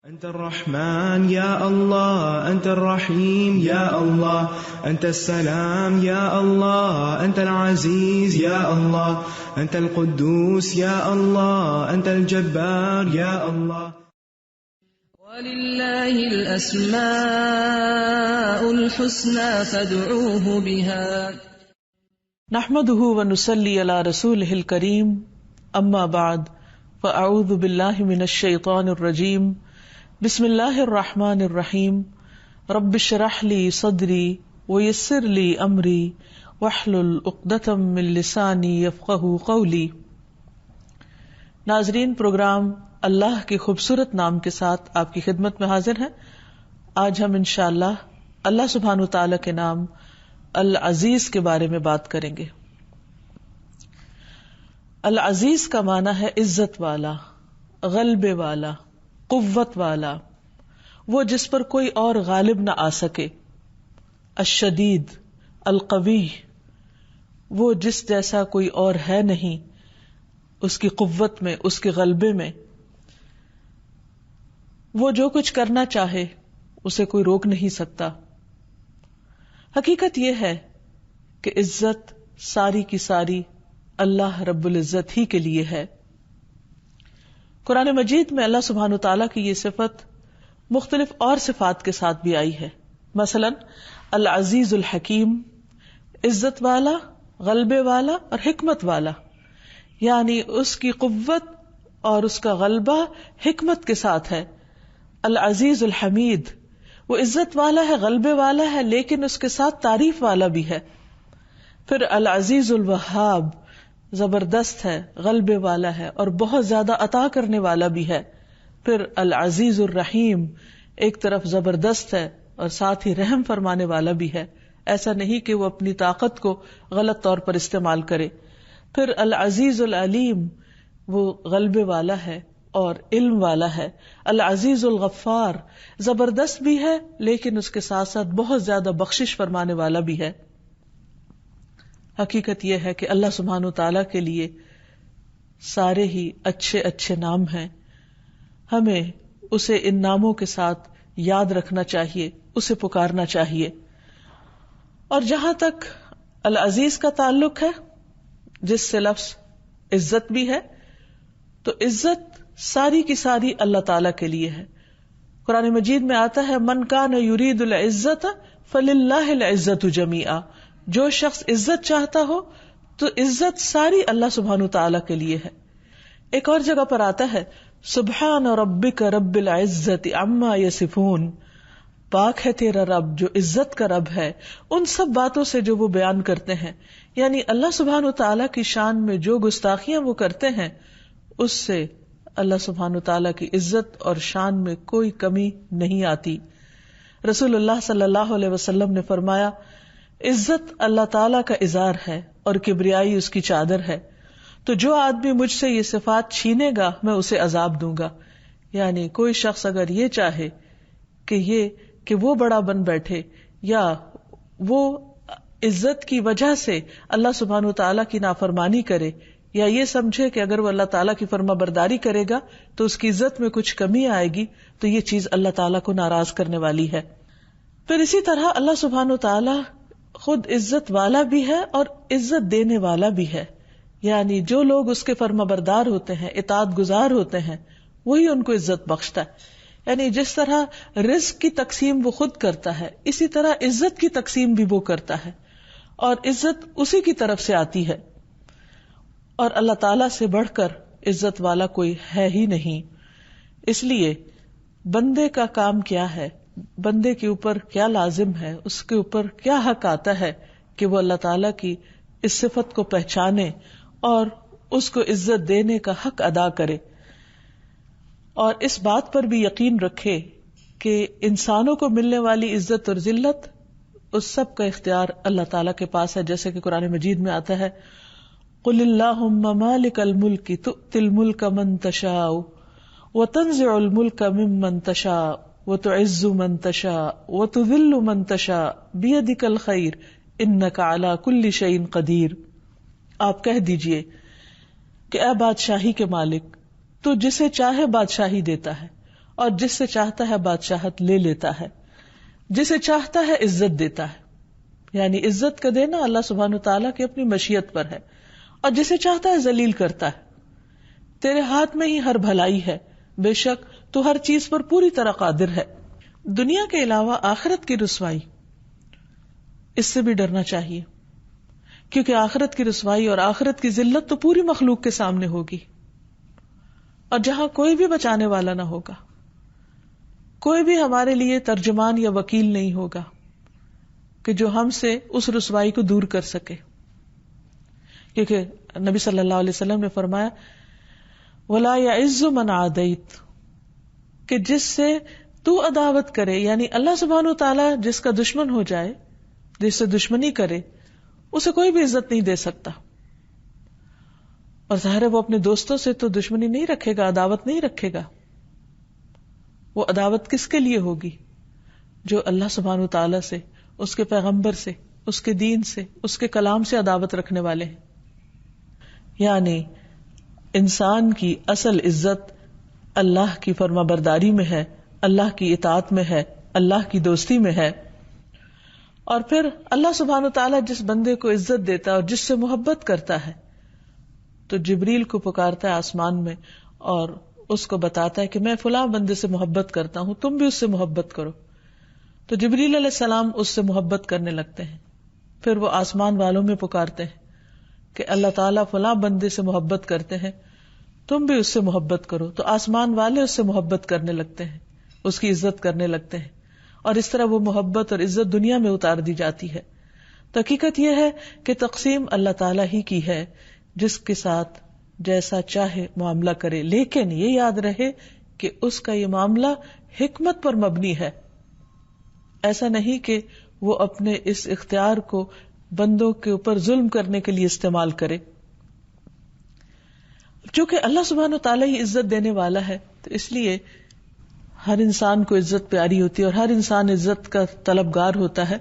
أنت الرحمن يا الله، أنت الرحيم يا الله، أنت السلام يا الله، أنت العزيز يا الله، أنت القدوس يا الله، أنت الجبار يا الله. ولله الأسماء الحسنى فادعوه بها. نحمده ونصلي على رسوله الكريم، أما بعد فأعوذ بالله من الشيطان الرجيم. بسم اللہ الرحمن الرحیم. رب اشرح لی صدری ویسر لی امری واحلل عقدۃ من لسانی یفقہوا قولی. ناظرین، پروگرام اللہ کے خوبصورت نام کے ساتھ آپ کی خدمت میں حاضر ہیں. آج ہم انشاءاللہ اللہ سبحانہ وتعالی کے نام العزیز کے بارے میں بات کریں گے. العزیز کا معنی ہے عزت والا، غلبے والا، قوت والا، وہ جس پر کوئی اور غالب نہ آ سکے. الشدید، القوی، وہ جس جیسا کوئی اور ہے نہیں، اس کی قوت میں، اس کے غلبے میں. وہ جو کچھ کرنا چاہے اسے کوئی روک نہیں سکتا. حقیقت یہ ہے کہ عزت ساری کی ساری اللہ رب العزت ہی کے لیے ہے. قرآن مجید میں اللہ سبحانہ تعالیٰ کی یہ صفت مختلف اور صفات کے ساتھ بھی آئی ہے. مثلا العزیز الحکیم، عزت والا، غلبے والا اور حکمت والا، یعنی اس کی قوت اور اس کا غلبہ حکمت کے ساتھ ہے. العزیز الحمید، وہ عزت والا ہے، غلبے والا ہے، لیکن اس کے ساتھ تعریف والا بھی ہے. پھر العزیز الوہاب، زبردست ہے، غلبے والا ہے اور بہت زیادہ عطا کرنے والا بھی ہے. پھر العزیز الرحیم، ایک طرف زبردست ہے اور ساتھ ہی رحم فرمانے والا بھی ہے. ایسا نہیں کہ وہ اپنی طاقت کو غلط طور پر استعمال کرے. پھر العزیز العلیم، وہ غلبے والا ہے اور علم والا ہے. العزیز الغفار، زبردست بھی ہے لیکن اس کے ساتھ ساتھ بہت زیادہ بخشش فرمانے والا بھی ہے. حقیقت یہ ہے کہ اللہ سبحانہ تعالیٰ کے لیے سارے ہی اچھے اچھے نام ہیں. ہمیں اسے ان ناموں کے ساتھ یاد رکھنا چاہیے، اسے پکارنا چاہیے. اور جہاں تک العزیز کا تعلق ہے، جس سے لفظ عزت بھی ہے، تو عزت ساری کی ساری اللہ تعالیٰ کے لیے ہے. قرآن مجید میں آتا ہے من کان یرید العزت فللہ العزت جمیعا، جو شخص عزت چاہتا ہو تو عزت ساری اللہ سبحانہ تعالیٰ کے لیے ہے. ایک اور جگہ پر آتا ہے سبحان ربک رب العزت عما یصفون، پاک ہے تیرا رب جو عزت کا رب ہے ان سب باتوں سے جو وہ بیان کرتے ہیں. یعنی اللہ سبحانہ تعالیٰ کی شان میں جو گستاخیاں وہ کرتے ہیں اس سے اللہ سبحانہ تعالیٰ کی عزت اور شان میں کوئی کمی نہیں آتی. رسول اللہ صلی اللہ علیہ وسلم نے فرمایا عزت اللہ تعالیٰ کا ازار ہے اور کبریائی اس کی چادر ہے. تو جو آدمی مجھ سے یہ صفات چھینے گا میں اسے عذاب دوں گا. یعنی کوئی شخص اگر یہ چاہے کہ وہ بڑا بن بیٹھے یا وہ عزت کی وجہ سے اللہ سبحانہ تعالیٰ کی نافرمانی کرے، یا یہ سمجھے کہ اگر وہ اللہ تعالیٰ کی فرما برداری کرے گا تو اس کی عزت میں کچھ کمی آئے گی، تو یہ چیز اللہ تعالیٰ کو ناراض کرنے والی ہے. پھر اسی طرح اللہ سبحانہ تعالیٰ خود عزت والا بھی ہے اور عزت دینے والا بھی ہے. یعنی جو لوگ اس کے فرما بردار ہوتے ہیں، اطاعت گزار ہوتے ہیں، وہی ان کو عزت بخشتا ہے. یعنی جس طرح رزق کی تقسیم وہ خود کرتا ہے، اسی طرح عزت کی تقسیم بھی وہ کرتا ہے اور عزت اسی کی طرف سے آتی ہے. اور اللہ تعالیٰ سے بڑھ کر عزت والا کوئی ہے ہی نہیں. اس لیے بندے کا کام کیا ہے، بندے کے اوپر کیا لازم ہے، اس کے اوپر کیا حق آتا ہے کہ وہ اللہ تعالیٰ کی اس صفت کو پہچانے اور اس کو عزت دینے کا حق ادا کرے. اور اس بات پر بھی یقین رکھے کہ انسانوں کو ملنے والی عزت اور ذلت اس سب کا اختیار اللہ تعالیٰ کے پاس ہے. جیسے کہ قرآن مجید میں آتا ہے قل اللہم مالک الملک تؤتی الملک من تشاء وتنزع الملک ممن تشاء وتعز من تشاء وتذل من تشاء بیدک الخیر انک علی کل شیء قدیر. آپ کہہ دیجئے کہ اے بادشاہی کے مالک، تو جسے چاہے بادشاہی دیتا ہے اور جس سے چاہتا ہے بادشاہت لے لیتا ہے، جسے چاہتا ہے عزت دیتا ہے. یعنی عزت کا دینا اللہ سبحانہ وتعالیٰ کی اپنی مشیت پر ہے، اور جسے چاہتا ہے ذلیل کرتا ہے. تیرے ہاتھ میں ہی ہر بھلائی ہے، بے شک تو ہر چیز پر پوری طرح قادر ہے. دنیا کے علاوہ آخرت کی رسوائی، اس سے بھی ڈرنا چاہیے، کیونکہ آخرت کی رسوائی اور آخرت کی ذلت تو پوری مخلوق کے سامنے ہوگی، اور جہاں کوئی بھی بچانے والا نہ ہوگا، کوئی بھی ہمارے لیے ترجمان یا وکیل نہیں ہوگا کہ جو ہم سے اس رسوائی کو دور کر سکے. کیونکہ نبی صلی اللہ علیہ وسلم نے فرمایا وَلَا يَعِزُّ مَنْ عَادَيْتَ، کہ جس سے تو عداوت کرے، یعنی اللہ سبحانہ وتعالیٰ جس کا دشمن ہو جائے، جس سے دشمنی کرے، اسے کوئی بھی عزت نہیں دے سکتا. اور ظاہر ہے وہ اپنے دوستوں سے تو دشمنی نہیں رکھے گا، عداوت نہیں رکھے گا. وہ عداوت کس کے لیے ہوگی؟ جو اللہ سبحانہ وتعالیٰ سے، اس کے پیغمبر سے، اس کے دین سے، اس کے کلام سے عداوت رکھنے والے ہیں. یعنی انسان کی اصل عزت اللہ کی فرما برداری میں ہے، اللہ کی اطاعت میں ہے، اللہ کی دوستی میں ہے. اور پھر اللہ سبحانہ وتعالیٰ جس بندے کو عزت دیتا ہے اور جس سے محبت کرتا ہے تو جبریل کو پکارتا ہے آسمان میں اور اس کو بتاتا ہے کہ میں فلاں بندے سے محبت کرتا ہوں، تم بھی اس سے محبت کرو. تو جبریل علیہ السلام اس سے محبت کرنے لگتے ہیں. پھر وہ آسمان والوں میں پکارتے ہیں کہ اللہ تعالیٰ فلاں بندے سے محبت کرتے ہیں، تم بھی اس سے محبت کرو. تو آسمان والے اس سے محبت کرنے لگتے ہیں، اس کی عزت کرنے لگتے ہیں، اور اس طرح وہ محبت اور عزت دنیا میں اتار دی جاتی ہے. تو حقیقت یہ ہے کہ تقسیم اللہ تعالیٰ ہی کی ہے، جس کے ساتھ جیسا چاہے معاملہ کرے، لیکن یہ یاد رہے کہ اس کا یہ معاملہ حکمت پر مبنی ہے. ایسا نہیں کہ وہ اپنے اس اختیار کو بندوں کے اوپر ظلم کرنے کے لیے استعمال کرے. چونکہ اللہ سبحانہ وتعالیٰ ہی عزت دینے والا ہے، تو اس لیے ہر انسان کو عزت پیاری ہوتی ہے اور ہر انسان عزت کا طلبگار ہوتا ہے.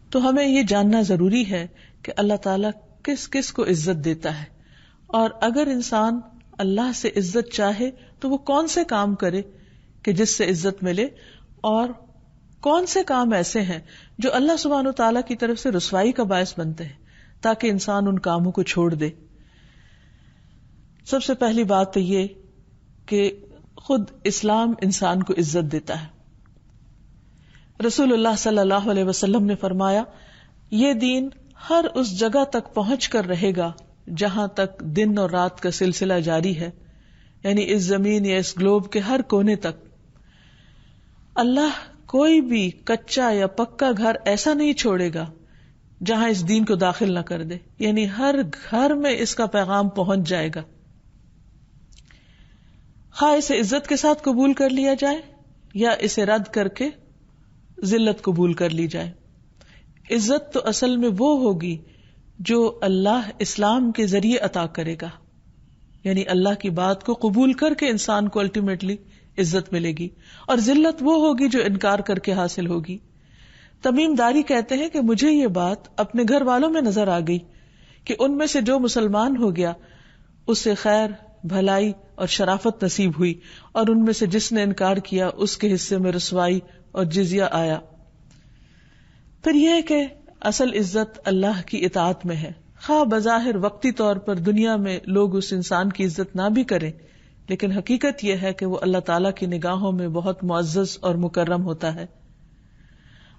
تو ہمیں یہ جاننا ضروری ہے کہ اللہ تعالیٰ کس کس کو عزت دیتا ہے، اور اگر انسان اللہ سے عزت چاہے تو وہ کون سے کام کرے کہ جس سے عزت ملے، اور کون سے کام ایسے ہیں جو اللہ سبحانہ وتعالیٰ کی طرف سے رسوائی کا باعث بنتے ہیں، تاکہ انسان ان کاموں کو چھوڑ دے. سب سے پہلی بات تو یہ کہ خود اسلام انسان کو عزت دیتا ہے. رسول اللہ صلی اللہ علیہ وسلم نے فرمایا یہ دین ہر اس جگہ تک پہنچ کر رہے گا جہاں تک دن اور رات کا سلسلہ جاری ہے، یعنی اس زمین یا اس گلوب کے ہر کونے تک. اللہ کوئی بھی کچا یا پکا گھر ایسا نہیں چھوڑے گا جہاں اس دین کو داخل نہ کر دے، یعنی ہر گھر میں اس کا پیغام پہنچ جائے گا، خواہ اسے عزت کے ساتھ قبول کر لیا جائے یا اسے رد کر کے ذلت قبول کر لی جائے. عزت تو اصل میں وہ ہوگی جو اللہ اسلام کے ذریعے عطا کرے گا، یعنی اللہ کی بات کو قبول کر کے انسان کو الٹیمیٹلی عزت ملے گی، اور ذلت وہ ہوگی جو انکار کر کے حاصل ہوگی. تمیم داری کہتے ہیں کہ مجھے یہ بات اپنے گھر والوں میں نظر آ گئی کہ ان میں سے جو مسلمان ہو گیا اسے خیر، بھلائی اور شرافت نصیب ہوئی، اور ان میں سے جس نے انکار کیا اس کے حصے میں رسوائی اور جزیہ آیا. پھر یہ کہ اصل عزت اللہ کی اطاعت میں ہے، خواہ بظاہر وقتی طور پر دنیا میں لوگ اس انسان کی عزت نہ بھی کریں، لیکن حقیقت یہ ہے کہ وہ اللہ تعالیٰ کی نگاہوں میں بہت معزز اور مکرم ہوتا ہے.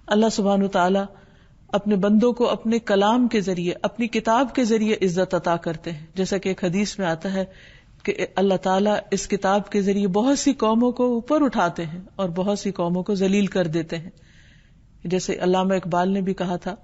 اللہ سبحانہ وتعالیٰ اپنے بندوں کو اپنے کلام کے ذریعے، اپنی کتاب کے ذریعے عزت عطا کرتے ہیں، جیسا کہ ایک حدیث میں آتا ہے کہ اللہ تعالیٰ اس کتاب کے ذریعے بہت سی قوموں کو اوپر اٹھاتے ہیں اور بہت سی قوموں کو ذلیل کر دیتے ہیں. جیسے علامہ اقبال نے بھی کہا تھا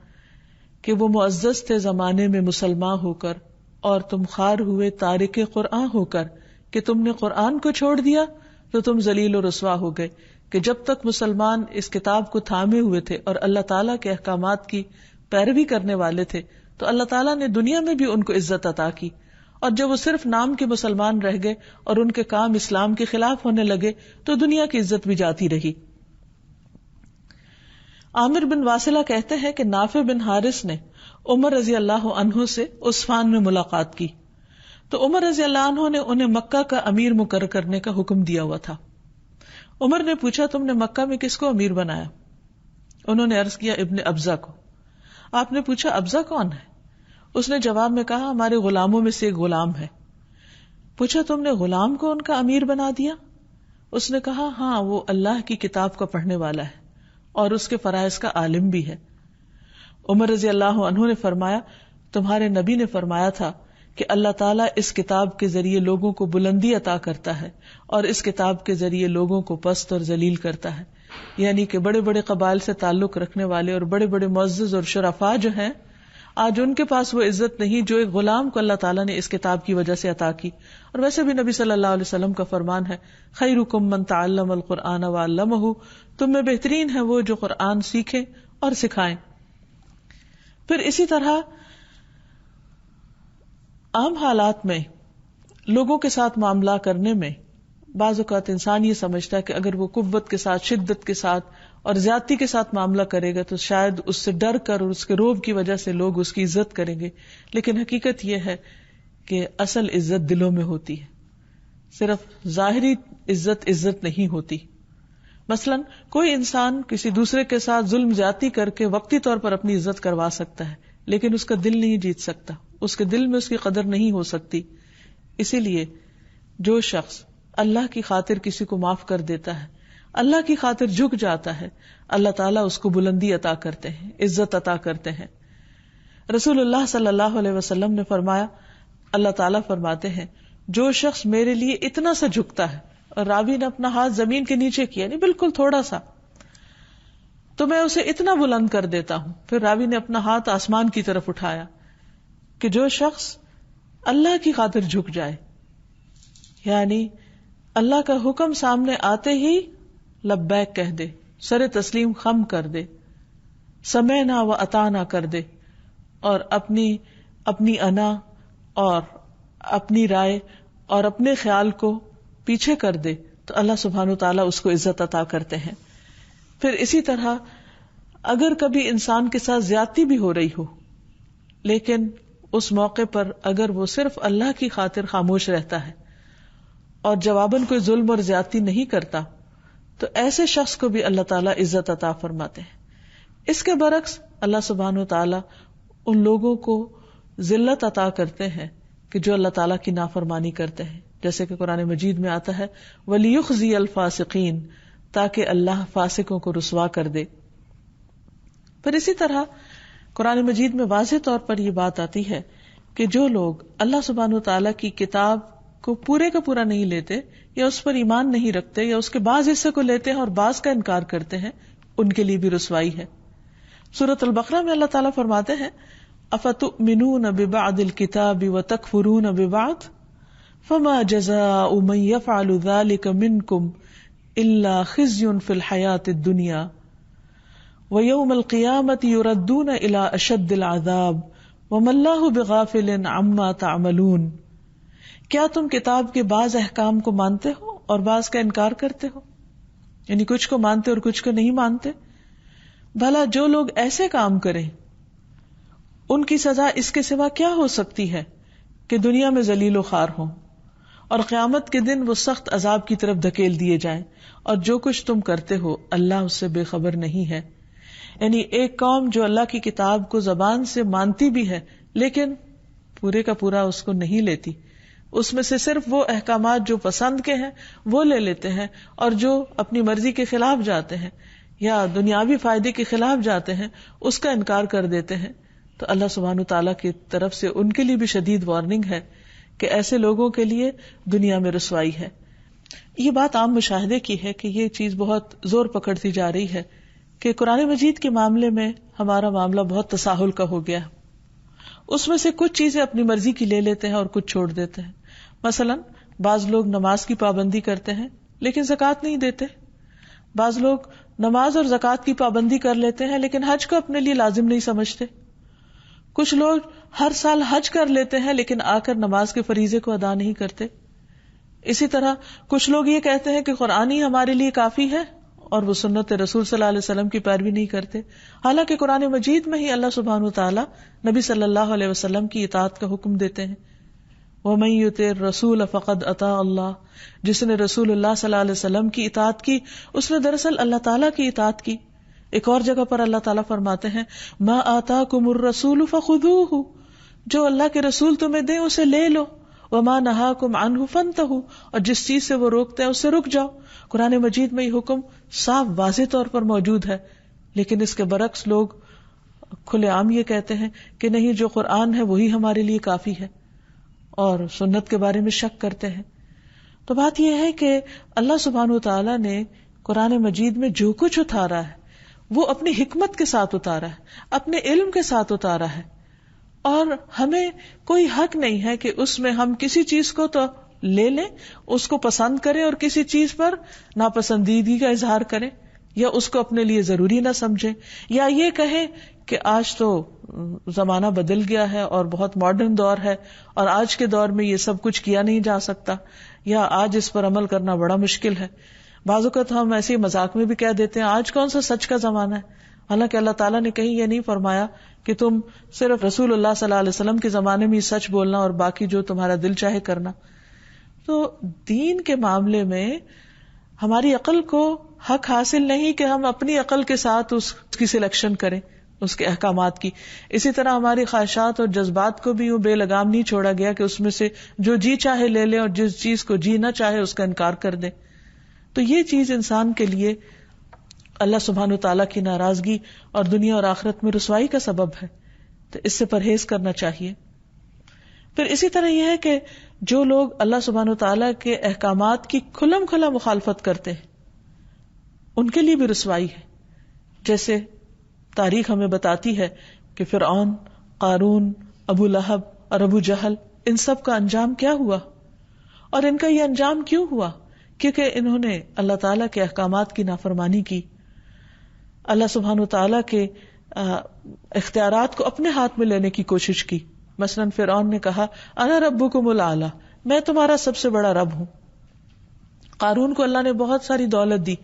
کہ وہ معزز تھے زمانے میں مسلمان ہو کر، اور تم خوار ہوئے تارک قرآن ہو کر، کہ تم نے قرآن کو چھوڑ دیا تو تم ذلیل و رسوا ہو گئے. کہ جب تک مسلمان اس کتاب کو تھامے ہوئے تھے اور اللہ تعالیٰ کے احکامات کی پیروی کرنے والے تھے تو اللہ تعالیٰ نے دنیا میں بھی ان کو عزت عطا کی، اور جب وہ صرف نام کے مسلمان رہ گئے اور ان کے کام اسلام کے خلاف ہونے لگے تو دنیا کی عزت بھی جاتی رہی. عامر بن واصلہ کہتے ہیں کہ نافع بن حارث نے عمر رضی اللہ عنہ سے عصفان میں ملاقات کی تو عمر رضی اللہ عنہ نے انہیں مکہ کا امیر مقرر کرنے کا حکم دیا ہوا تھا، عمر نے پوچھا تم نے مکہ میں کس کو امیر بنایا؟ انہوں نے عرض کیا ابن ابزہ کو۔ آپ نے پوچھا ابزہ کون ہے؟ اس نے جواب میں کہا ہمارے غلاموں میں سے ایک غلام ہے۔ پوچھا تم نے غلام کو ان کا امیر بنا دیا؟ اس نے کہا ہاں، وہ اللہ کی کتاب کا پڑھنے والا ہے اور اس کے فرائض کا عالم بھی ہے۔ عمر رضی اللہ عنہ نے فرمایا تمہارے نبی نے فرمایا تھا کہ اللہ تعالیٰ اس کتاب کے ذریعے لوگوں کو بلندی عطا کرتا ہے اور اس کتاب کے ذریعے لوگوں کو پست اور ذلیل کرتا ہے، یعنی کہ بڑے بڑے قبائل سے تعلق رکھنے والے اور بڑے بڑے معزز اور شرفاء جو ہیں، آج ان کے پاس وہ عزت نہیں جو ایک غلام کو اللہ تعالیٰ نے اس کتاب کی وجہ سے عطا کی۔ اور ویسے بھی نبی صلی اللہ علیہ وسلم کا فرمان ہے خیرکم من تعلم القرآن وعلمہ، تم میں بہترین ہے وہ جو قرآن سیکھیں اور سکھائیں۔ پھر اسی طرح عام حالات میں لوگوں کے ساتھ معاملہ کرنے میں بعض اوقات انسان یہ سمجھتا ہے کہ اگر وہ قوت کے ساتھ، شدت کے ساتھ اور زیادتی کے ساتھ معاملہ کرے گا تو شاید اس سے ڈر کر اور اس کے روب کی وجہ سے لوگ اس کی عزت کریں گے، لیکن حقیقت یہ ہے کہ اصل عزت دلوں میں ہوتی ہے، صرف ظاہری عزت نہیں ہوتی۔ مثلا کوئی انسان کسی دوسرے کے ساتھ ظلم زیادتی کر کے وقتی طور پر اپنی عزت کروا سکتا ہے، لیکن اس کا دل نہیں جیت سکتا، اس کے دل میں اس کی قدر نہیں ہو سکتی۔ اسی لیے جو شخص اللہ کی خاطر کسی کو معاف کر دیتا ہے، اللہ کی خاطر جھک جاتا ہے، اللہ تعالیٰ اس کو بلندی عطا کرتے ہیں، عزت عطا کرتے ہیں۔ رسول اللہ صلی اللہ علیہ وسلم نے فرمایا، اللہ تعالیٰ فرماتے ہیں جو شخص میرے لیے اتنا سا جھکتا ہے، اور راوی نے اپنا ہاتھ زمین کے نیچے کیا، نہیں بالکل تھوڑا سا، تو میں اسے اتنا بلند کر دیتا ہوں۔ پھر راوی نے اپنا ہاتھ آسمان کی طرف اٹھایا کہ جو شخص اللہ کی خاطر جھک جائے، یعنی اللہ کا حکم سامنے آتے ہی لبیک کہہ دے، سر تسلیم خم کر دے، سمعنا و اطعنا کر دے، اور اپنی انا اور اپنی رائے اور اپنے خیال کو پیچھے کر دے، تو اللہ سبحانہ و تعالیٰ اس کو عزت عطا کرتے ہیں۔ پھر اسی طرح اگر کبھی انسان کے ساتھ زیادتی بھی ہو رہی ہو، لیکن اس موقع پر اگر وہ صرف اللہ کی خاطر خاموش رہتا ہے اور جواباً کوئی ظلم اور زیادتی نہیں کرتا، تو ایسے شخص کو بھی اللہ تعالیٰ عزت عطا فرماتے ہیں۔ اس کے برعکس اللہ سبحانہ و تعالیٰ ان لوگوں کو ذلت عطا کرتے ہیں کہ جو اللہ تعالیٰ کی نافرمانی کرتے ہیں، جیسے کہ قرآن مجید میں آتا ہے وَلِيُخْزِيَ الْفَاسِقِينَ، تاکہ اللہ فاسقوں کو رسوا کر دے۔ پھر اسی طرح قرآن مجید میں واضح طور پر یہ بات آتی ہے کہ جو لوگ اللہ سبحانہ و تعالیٰ کی کتاب کو پورے کا پورا نہیں لیتے، یا اس پر ایمان نہیں رکھتے، یا اس کے بعض حصے کو لیتے ہیں اور بعض کا انکار کرتے ہیں، ان کے لیے بھی رسوائی ہے۔ سورۃ البقرہ میں اللہ تعالیٰ فرماتے ہیں افتؤمنون ببعض الکتاب وتکفرون ببعض فما جزاء من يفعل ذلك منكم الا خزي في الحياة الدنيا ويوم القيامة يردون الى اشد العذاب وما الله بغافل عما تعملون۔ کیا تم کتاب کے بعض احکام کو مانتے ہو اور بعض کا انکار کرتے ہو؟ یعنی کچھ کو مانتے اور کچھ کو نہیں مانتے؟ بھلا جو لوگ ایسے کام کریں ان کی سزا اس کے سوا کیا ہو سکتی ہے کہ دنیا میں ذلیل و خوار ہوں اور قیامت کے دن وہ سخت عذاب کی طرف دھکیل دیے جائیں، اور جو کچھ تم کرتے ہو اللہ اس سے بے خبر نہیں ہے۔ یعنی ایک قوم جو اللہ کی کتاب کو زبان سے مانتی بھی ہے لیکن پورے کا پورا اس کو نہیں لیتی، اس میں سے صرف وہ احکامات جو پسند کے ہیں وہ لے لیتے ہیں، اور جو اپنی مرضی کے خلاف جاتے ہیں یا دنیاوی فائدے کے خلاف جاتے ہیں اس کا انکار کر دیتے ہیں، تو اللہ سبحانہ تعالیٰ کی طرف سے ان کے لیے بھی شدید وارننگ ہے کہ ایسے لوگوں کے لیے دنیا میں رسوائی ہے۔ یہ بات عام مشاہدے کی ہے کہ یہ چیز بہت زور پکڑتی جا رہی ہے کہ قرآن مجید کے معاملے میں ہمارا معاملہ بہت تساہل کا ہو گیا، اس میں سے کچھ چیزیں اپنی مرضی کی لے لیتے ہیں اور کچھ چھوڑ دیتے ہیں۔ مثلا بعض لوگ نماز کی پابندی کرتے ہیں لیکن زکوٰۃ نہیں دیتے، بعض لوگ نماز اور زکوٰۃ کی پابندی کر لیتے ہیں لیکن حج کو اپنے لیے لازم نہیں سمجھتے، کچھ لوگ ہر سال حج کر لیتے ہیں لیکن آ کر نماز کے فریضے کو ادا نہیں کرتے۔ اسی طرح کچھ لوگ یہ کہتے ہیں کہ قرآن ہی ہمارے لیے کافی ہے اور وہ سنت رسول صلی اللہ علیہ وسلم کی پیروی نہیں کرتے، حالانکہ قرآن مجید میں ہی اللہ سبحانہ وتعالی نبی صلی اللہ علیہ وسلم کی اطاعت کا حکم دیتے ہیں۔ وَمَن يُطِعِ الرَّسُولَ فَقَدْ أَطَاعَ اللَّهَ، جس نے رسول اللہ صلی اللہ علیہ وسلم کی اطاعت کی اس نے دراصل اللہ تعالیٰ کی اطاعت کی. ایک اور جگہ پر اللہ تعالیٰ فرماتے ہیں مَا آتَاكُمُ الرَّسُولُ فَخُذُوهُ، جو اللہ کے رسول تمہیں دیں اسے لے لو. وَمَا نَهَاكُمْ عَنْهُ فَانْتَهُوا، اور جس چیز سے وہ روکتے ہیں اس سے رک جاؤ. قرآن مجید میں یہ حکم صاف واضح طور پر موجود ہے، لیکن اس کے برعکس لوگ کھلے عام یہ کہتے ہیں کہ نہیں، جو قرآن ہے وہی ہمارے لیے کافی ہے، اور سنت کے بارے میں شک کرتے ہیں. تو بات یہ ہے کہ اللہ سبحانہ وتعالیٰ نے قرآن مجید میں جو کچھ اتارا ہے وہ اپنی حکمت کے ساتھ اتارا ہے، اپنے علم کے ساتھ اتارا ہے، اور ہمیں کوئی حق نہیں ہے کہ اس میں ہم کسی چیز کو تو لے لیں، اس کو پسند کریں، اور کسی چیز پر ناپسندیدگی کا اظہار کریں، یا اس کو اپنے لیے ضروری نہ سمجھیں، یا یہ کہیں کہ آج تو زمانہ بدل گیا ہے اور بہت ماڈرن دور ہے اور آج کے دور میں یہ سب کچھ کیا نہیں جا سکتا، یا آج اس پر عمل کرنا بڑا مشکل ہے. بعض اوقات ہم ایسے ہی مذاق میں بھی کہہ دیتے ہیں آج کون سا سچ کا زمانہ ہے، حالانکہ اللہ تعالیٰ نے کہیں یہ نہیں فرمایا کہ تم صرف رسول اللہ صلی اللہ علیہ وسلم کے زمانے میں سچ بولنا اور باقی جو تمہارا دل چاہے کرنا. تو دین کے معاملے میں ہماری عقل کو حق حاصل نہیں کہ ہم اپنی عقل کے ساتھ اس کی سلیکشن کریں، اس کے احکامات کی. اسی طرح ہماری خواہشات اور جذبات کو بھی بے لگام نہیں چھوڑا گیا کہ اس میں سے جو جی چاہے لے لیں اور جس چیز کو جی نہ چاہے اس کا انکار کر دیں. تو یہ چیز انسان کے لیے اللہ سبحانہ وتعالیٰ کی ناراضگی اور دنیا اور آخرت میں رسوائی کا سبب ہے، تو اس سے پرہیز کرنا چاہیے. پھر اسی طرح یہ ہے کہ جو لوگ اللہ سبحانہ وتعالیٰ کے احکامات کی کھلم کھلا مخالفت کرتے ہیں ان کے لیے بھی رسوائی ہے. جیسے تاریخ ہمیں بتاتی ہے کہ فرعون، قارون، ابو لہب اور ابو جہل، ان سب کا انجام کیا ہوا، اور ان کا یہ انجام کیوں ہوا؟ کیونکہ انہوں نے اللہ تعالیٰ کے احکامات کی نافرمانی کی، اللہ سبحانہ وتعالیٰ کے اختیارات کو اپنے ہاتھ میں لینے کی کوشش کی. مثلاً فرعون نے کہا انا ربکم الاعلی، میں تمہارا سب سے بڑا رب ہوں. قارون کو اللہ نے بہت ساری دولت دی،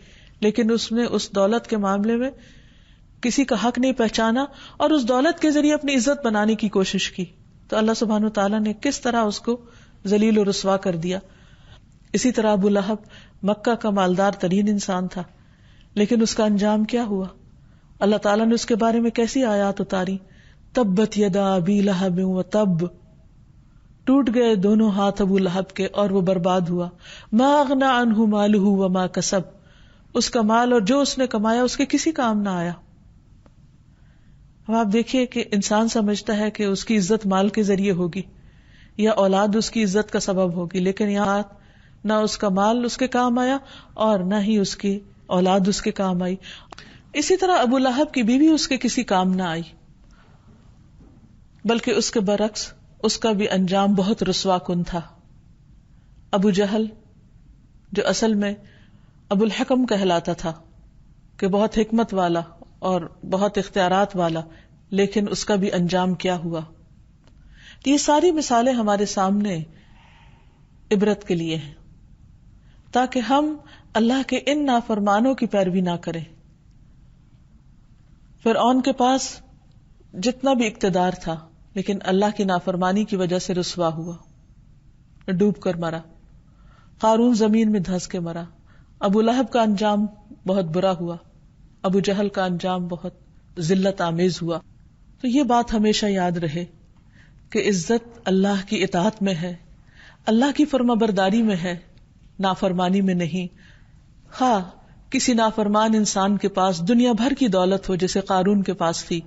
لیکن اس نے اس دولت کے معاملے میں کسی کا حق نہیں پہچانا اور اس دولت کے ذریعے اپنی عزت بنانے کی کوشش کی. تو اللہ سبحانہ وتعالیٰ نے کس طرح اس کو ذلیل و رسوا کر دیا. اسی طرح ابو لہب مکہ کا مالدار ترین انسان تھا، لیکن اس کا انجام کیا ہوا؟ اللہ تعالیٰ نے اس کے بارے میں کیسی آیات اتاری؟ تبت یدا ابی لہب وتب، ٹوٹ گئے دونوں ہاتھ ابو لہب کے اور وہ برباد ہوا. ما اغنی عنہ مالہ وما کسب، اس کا مال اور جو اس نے کمایا اس کے کسی کام نہ آیا. اب آپ دیکھیے کہ انسان سمجھتا ہے کہ اس کی عزت مال کے ذریعے ہوگی یا اولاد اس کی عزت کا سبب ہوگی، لیکن یہاں نہ اس کا مال اس کے کام آیا اور نہ ہی اس کی اولاد اس کے کام آئی. اسی طرح ابو لہب کی بیوی اس کے کسی کام نہ آئی، بلکہ اس کے برعکس اس کا بھی انجام بہت رسوا کن تھا. ابو جہل جو اصل میں ابو الحکم کہلاتا تھا کہ بہت حکمت والا اور بہت اختیارات والا، لیکن اس کا بھی انجام کیا ہوا. یہ ساری مثالیں ہمارے سامنے عبرت کے لیے ہیں تاکہ ہم اللہ کے ان نافرمانوں کی پیروی نہ کریں. فرعون کے پاس جتنا بھی اقتدار تھا لیکن اللہ کی نافرمانی کی وجہ سے رسوا ہوا، ڈوب کر مرا. قارون زمین میں دھنس کے مرا. ابو لہب کا انجام بہت برا ہوا، ابو جہل کا انجام بہت ذلت آمیز ہوا. تو یہ بات ہمیشہ یاد رہے کہ عزت اللہ کی اطاعت میں ہے، اللہ کی فرما برداری میں ہے، نافرمانی میں نہیں. خواہ کسی نافرمان انسان کے پاس دنیا بھر کی دولت ہو جیسے قارون کے پاس تھی،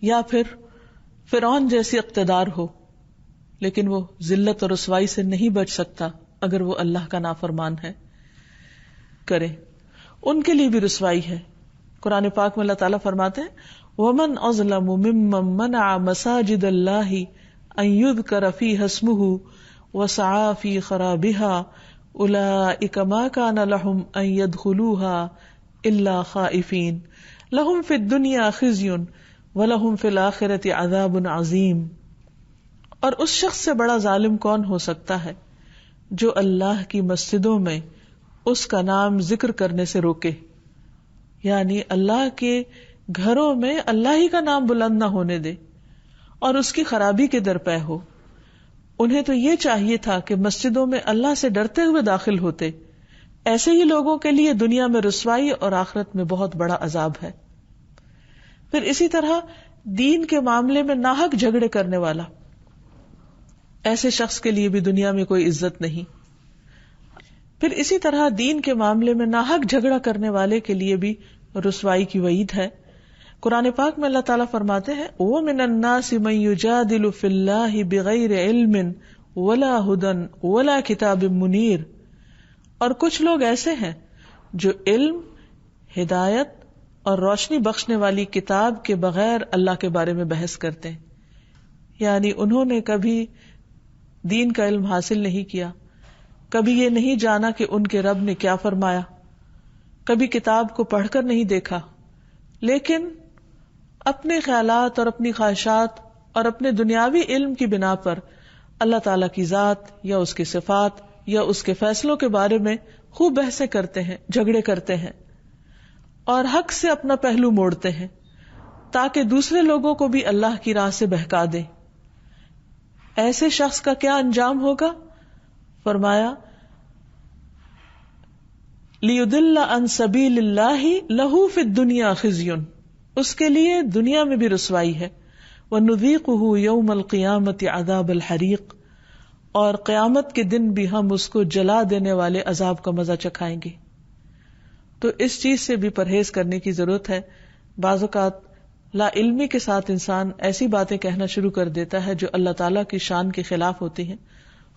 یا پھر فرعون جیسی اقتدار ہو، لیکن وہ ذلت اور رسوائی سے نہیں بچ سکتا اگر وہ اللہ کا نافرمان ہے. کرے ان کے لیے بھی رسوائی ہے. قرآن پاک میں اللہ تعالیٰ فرماتے ہیں وَمَنْ أَظْلَمُ مِمَّنْ مَنَعَ مَسَاجِدَ اللَّهِ أَنْ يُذْكَرَ فِيهَا اسْمُهُ وَسَعَى فِي خَرَابِهَا أُولَئِكَ مَا كَانَ لَهُمْ أَنْ يَدْخُلُوهَا إِلَّا خَائِفِينَ لَهُمْ فِي الدُّنْيَا خِزْيٌ وَلَهُمْ فِي الْآخِرَةِ عَذَابٌ عَظِيمٌ. اور اس شخص سے بڑا ظالم کون ہو سکتا ہے جو اللہ کی مسجدوں میں اس کا نام ذکر کرنے سے روکے، یعنی اللہ کے گھروں میں اللہ ہی کا نام بلند نہ ہونے دے اور اس کی خرابی کے درپے ہو. انہیں تو یہ چاہیے تھا کہ مسجدوں میں اللہ سے ڈرتے ہوئے داخل ہوتے. ایسے ہی لوگوں کے لیے دنیا میں رسوائی اور آخرت میں بہت بڑا عذاب ہے. پھر اسی طرح دین کے معاملے میں ناحق جھگڑے کرنے والا، ایسے شخص کے لیے بھی دنیا میں کوئی عزت نہیں. پھر اسی طرح دین کے معاملے میں ناحق جھگڑا کرنے والے کے لیے بھی رسوائی کی وعید ہے. قرآن پاک میں اللہ تعالیٰ فرماتے ہیں وَمِنَ النَّاسِ مَن يُجَادِلُ فِي اللَّهِ بِغَيْرِ عِلْمٍ وَلَا هُدًى وَلَا كِتَابٍ مُنِيرٍ. اور کچھ لوگ ایسے ہیں جو علم، ہدایت اور روشنی بخشنے والی کتاب کے بغیر اللہ کے بارے میں بحث کرتے ہیں. یعنی انہوں نے کبھی دین کا علم حاصل نہیں کیا، کبھی یہ نہیں جانا کہ ان کے رب نے کیا فرمایا، کبھی کتاب کو پڑھ کر نہیں دیکھا، لیکن اپنے خیالات اور اپنی خواہشات اور اپنے دنیاوی علم کی بنا پر اللہ تعالیٰ کی ذات یا اس کی صفات یا اس کے فیصلوں کے بارے میں خوب بحثیں کرتے ہیں، جھگڑے کرتے ہیں اور حق سے اپنا پہلو موڑتے ہیں تاکہ دوسرے لوگوں کو بھی اللہ کی راہ سے بہکا دیں. ایسے شخص کا کیا انجام ہوگا؟ فرمایا لِيُضِلَّ عَن سَبِيلِ اللَّهِ لَهُ فِي الدُّنْيَا خِزْيٌ، اس کے لیے دنیا میں بھی رسوائی ہے. وَنُذِيقُهُ يَوْمَ الْقِيَامَةِ عَذَابَ الْحَرِيقِ، اور قیامت کے دن بھی ہم اس کو جلا دینے والے عذاب کا مزہ چکھائیں گے. تو اس چیز سے بھی پرہیز کرنے کی ضرورت ہے. بعض اوقات لا علمی کے ساتھ انسان ایسی باتیں کہنا شروع کر دیتا ہے جو اللہ تعالیٰ کی شان کے خلاف ہوتی ہیں،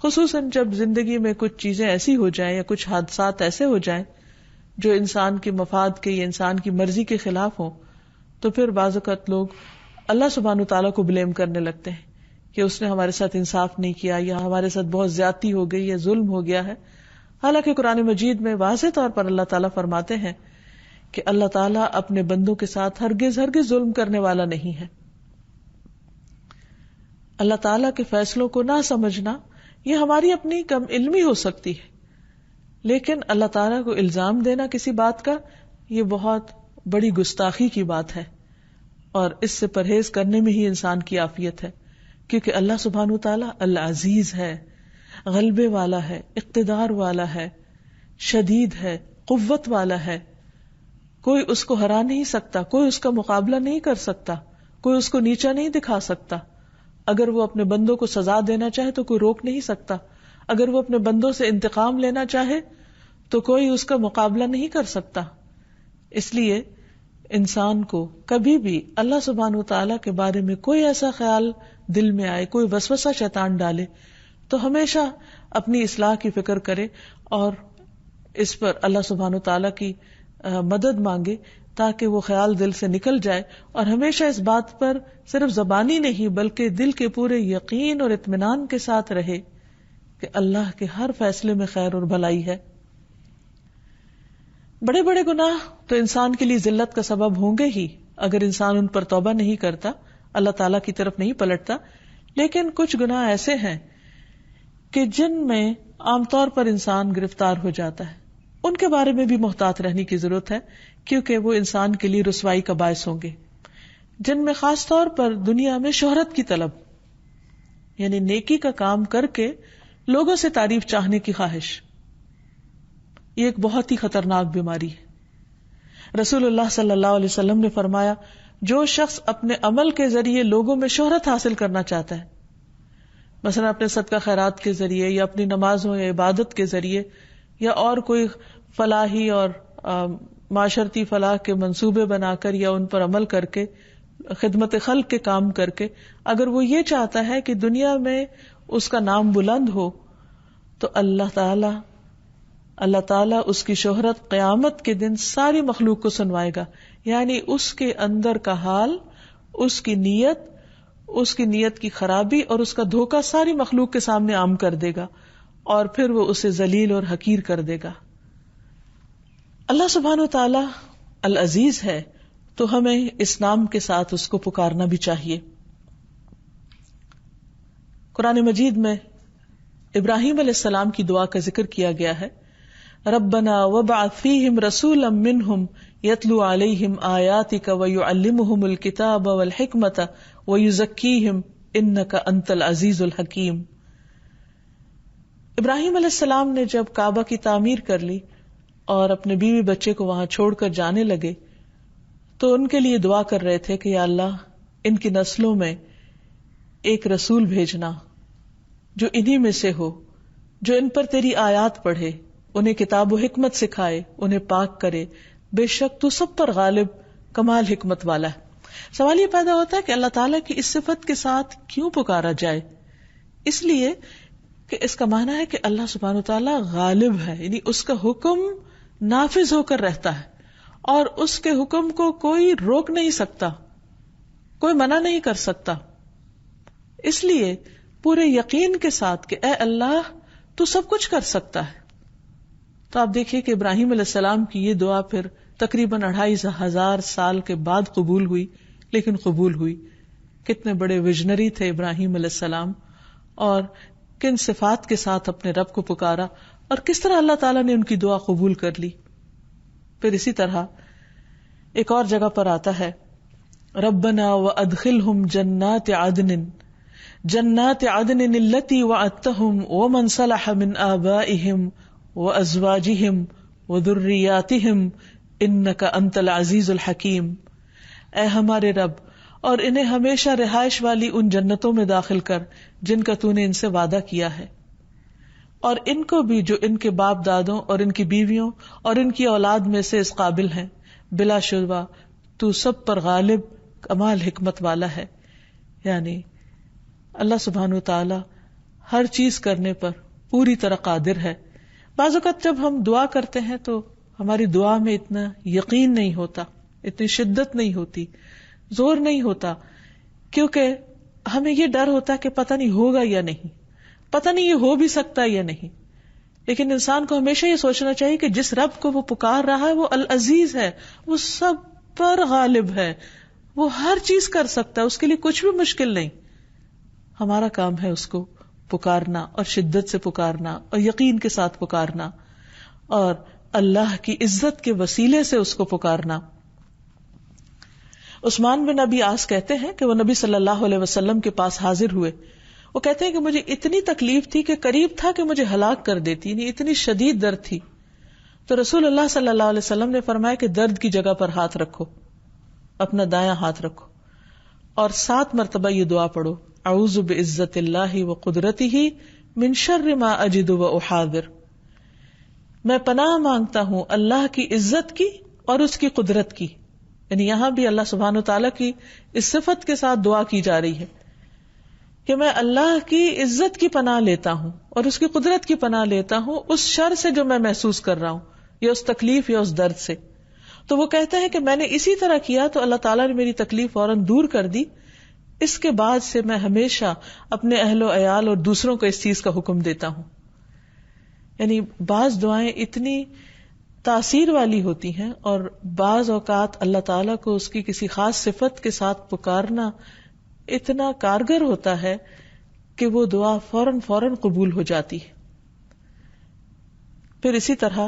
خصوصاً جب زندگی میں کچھ چیزیں ایسی ہو جائیں یا کچھ حادثات ایسے ہو جائیں جو انسان کے مفاد کے یا انسان کی مرضی کے خلاف ہوں. تو پھر بعض اوقات لوگ اللہ سبحانہ وتعالیٰ کو بلیم کرنے لگتے ہیں کہ اس نے ہمارے ساتھ انصاف نہیں کیا یا ہمارے ساتھ بہت زیادتی ہو گئی یا ظلم ہو گیا ہے. حالانکہ قرآن مجید میں واضح طور پر اللہ تعالیٰ فرماتے ہیں کہ اللہ تعالیٰ اپنے بندوں کے ساتھ ہرگز ظلم کرنے والا نہیں ہے. اللہ تعالیٰ کے فیصلوں کو نہ سمجھنا یہ ہماری اپنی کم علمی ہو سکتی ہے، لیکن اللہ تعالیٰ کو الزام دینا کسی بات کا یہ بہت بڑی گستاخی کی بات ہے، اور اس سے پرہیز کرنے میں ہی انسان کی عافیت ہے. کیونکہ اللہ سبحانہ وتعالیٰ العزیز ہے، غلبے والا ہے، اقتدار والا ہے، شدید ہے، قوت والا ہے. کوئی اس کو ہرا نہیں سکتا، کوئی اس کا مقابلہ نہیں کر سکتا، کوئی اس کو نیچا نہیں دکھا سکتا. اگر وہ اپنے بندوں کو سزا دینا چاہے تو کوئی روک نہیں سکتا، اگر وہ اپنے بندوں سے انتقام لینا چاہے تو کوئی اس کا مقابلہ نہیں کر سکتا. اس لیے انسان کو کبھی بھی اللہ سبحانہ وتعالیٰ کے بارے میں کوئی ایسا خیال دل میں آئے، کوئی وسوسہ شیطان ڈالے تو ہمیشہ اپنی اصلاح کی فکر کرے اور اس پر اللہ سبحانہ وتعالیٰ کی مدد مانگے تاکہ وہ خیال دل سے نکل جائے، اور ہمیشہ اس بات پر صرف زبانی نہیں بلکہ دل کے پورے یقین اور اطمینان کے ساتھ رہے کہ اللہ کے ہر فیصلے میں خیر اور بھلائی ہے. بڑے بڑے گناہ تو انسان کے لیے ذلت کا سبب ہوں گے ہی اگر انسان ان پر توبہ نہیں کرتا، اللہ تعالیٰ کی طرف نہیں پلٹتا. لیکن کچھ گناہ ایسے ہیں کہ جن میں عام طور پر انسان گرفتار ہو جاتا ہے، ان کے بارے میں بھی محتاط رہنے کی ضرورت ہے کیونکہ وہ انسان کے لیے رسوائی کا باعث ہوں گے. جن میں خاص طور پر دنیا میں شہرت کی طلب، یعنی نیکی کا کام کر کے لوگوں سے تعریف چاہنے کی خواہش، یہ ایک بہت ہی خطرناک بیماری ہے. رسول اللہ صلی اللہ علیہ وسلم نے فرمایا جو شخص اپنے عمل کے ذریعے لوگوں میں شہرت حاصل کرنا چاہتا ہے، مثلا اپنے صدقہ خیرات کے ذریعے یا اپنی نمازوں یا عبادت کے ذریعے یا اور کوئی فلاحی اور معاشرتی فلاح کے منصوبے بنا کر یا ان پر عمل کر کے، خدمت خلق کے کام کر کے، اگر وہ یہ چاہتا ہے کہ دنیا میں اس کا نام بلند ہو تو اللہ تعالیٰ اس کی شہرت قیامت کے دن ساری مخلوق کو سنوائے گا. یعنی اس کے اندر کا حال، اس کی نیت کی خرابی اور اس کا دھوکہ ساری مخلوق کے سامنے عام کر دے گا اور پھر وہ اسے ذلیل اور حقیر کر دے گا. اللہ سبحانہ و تعالی العزیز ہے تو ہمیں اس نام کے ساتھ اس کو پکارنا بھی چاہیے. قرآن مجید میں ابراہیم علیہ السلام کی دعا کا ذکر کیا گیا ہے، ربنا وابعث فیہم رسولا منہم یتلو علیہم آیاتک ویعلمہم الکتاب والحکمت ویزکیہم انک انت العزیز الحکیم. ابراہیم علیہ السلام نے جب کعبہ کی تعمیر کر لی اور اپنے بیوی بچے کو وہاں چھوڑ کر جانے لگے تو ان کے لیے دعا کر رہے تھے کہ یا اللہ ان کی نسلوں میں ایک رسول بھیجنا جو انہی میں سے ہو، جو ان پر تیری آیات پڑھے، انہیں کتاب و حکمت سکھائے، انہیں پاک کرے، بے شک تو سب پر غالب کمال حکمت والا ہے۔ سوال یہ پیدا ہوتا ہے کہ اللہ تعالیٰ کی اس صفت کے ساتھ کیوں پکارا جائے؟ اس لیے کہ اس کا معنی ہے کہ اللہ سبحانہ وتعالیٰ غالب ہے، یعنی اس کا حکم نافذ ہو کر رہتا ہے اور اس کے حکم کو کوئی روک نہیں سکتا، کوئی منع نہیں کر سکتا۔ اس لیے پورے یقین کے ساتھ کہ اے اللہ تو سب کچھ کر سکتا ہے۔ تو آپ دیکھیے کہ ابراہیم علیہ السلام کی یہ دعا پھر تقریباً 2500 سال کے بعد قبول ہوئی، لیکن قبول ہوئی۔ کتنے بڑے ویژنری تھے ابراہیم علیہ السلام، اور کن صفات کے ساتھ اپنے رب کو پکارا، اور کس طرح اللہ تعالیٰ نے ان کی دعا قبول کر لی۔ پھر اسی طرح ایک اور جگہ پر آتا ہے ربنا وادخلهم جنات عدن التي وعدتهم ومن صلح من آبائهم وازواجهم وذرياتهم انك انت العزیز الحکیم۔ اے ہمارے رب، اور انہیں ہمیشہ رہائش والی ان جنتوں میں داخل کر جن کا تو نے ان سے وعدہ کیا ہے، اور ان کو بھی جو ان کے باپ دادوں اور ان کی بیویوں اور ان کی اولاد میں سے اس قابل ہیں، بلا شبہ تو سب پر غالب کمال حکمت والا ہے۔ یعنی اللہ سبحانہ وتعالی ہر چیز کرنے پر پوری طرح قادر ہے۔ بعض اوقات جب ہم دعا کرتے ہیں تو ہماری دعا میں اتنا یقین نہیں ہوتا، اتنی شدت نہیں ہوتی، زور نہیں ہوتا، کیونکہ ہمیں یہ ڈر ہوتا ہے کہ پتہ نہیں ہوگا یا نہیں، پتہ نہیں یہ ہو بھی سکتا یا نہیں۔ لیکن انسان کو ہمیشہ یہ سوچنا چاہیے کہ جس رب کو وہ پکار رہا ہے وہ العزیز ہے، وہ سب پر غالب ہے، وہ ہر چیز کر سکتا ہے، اس کے لیے کچھ بھی مشکل نہیں۔ ہمارا کام ہے اس کو پکارنا، اور شدت سے پکارنا، اور یقین کے ساتھ پکارنا، اور اللہ کی عزت کے وسیلے سے اس کو پکارنا۔ عثمان بن ابی عاص کہتے ہیں کہ وہ نبی صلی اللہ علیہ وسلم کے پاس حاضر ہوئے۔ وہ کہتے ہیں کہ مجھے اتنی تکلیف تھی کہ قریب تھا کہ مجھے ہلاک کر دیتی، یعنی اتنی شدید درد تھی۔ تو رسول اللہ صلی اللہ علیہ وسلم نے فرمایا کہ درد کی جگہ پر ہاتھ رکھو، اپنا دایاں ہاتھ رکھو، اور 7 مرتبہ یہ دعا پڑھو، اعوذ بعزت اللہ وقدرتہ من شر ما اجد واحاذر۔ میں پناہ مانگتا ہوں اللہ کی عزت کی اور اس کی قدرت کی، یعنی یہاں بھی اللہ سبحانہ وتعالیٰ کی اس صفت کے ساتھ دعا کی جا رہی ہے کہ میں اللہ کی عزت کی پناہ لیتا ہوں اور اس کی قدرت کی پناہ لیتا ہوں اس شر سے جو میں محسوس کر رہا ہوں، یا اس تکلیف یا اس درد سے۔ تو وہ کہتے ہیں کہ میں نے اسی طرح کیا تو اللہ تعالیٰ نے میری تکلیف فوراً دور کر دی۔ اس کے بعد سے میں ہمیشہ اپنے اہل و عیال اور دوسروں کو اس چیز کا حکم دیتا ہوں۔ یعنی بعض دعائیں اتنی تاثیر والی ہوتی ہیں، اور بعض اوقات اللہ تعالیٰ کو اس کی کسی خاص صفت کے ساتھ پکارنا اتنا کارگر ہوتا ہے کہ وہ دعا فوراً قبول ہو جاتی ہے۔ پھر اسی طرح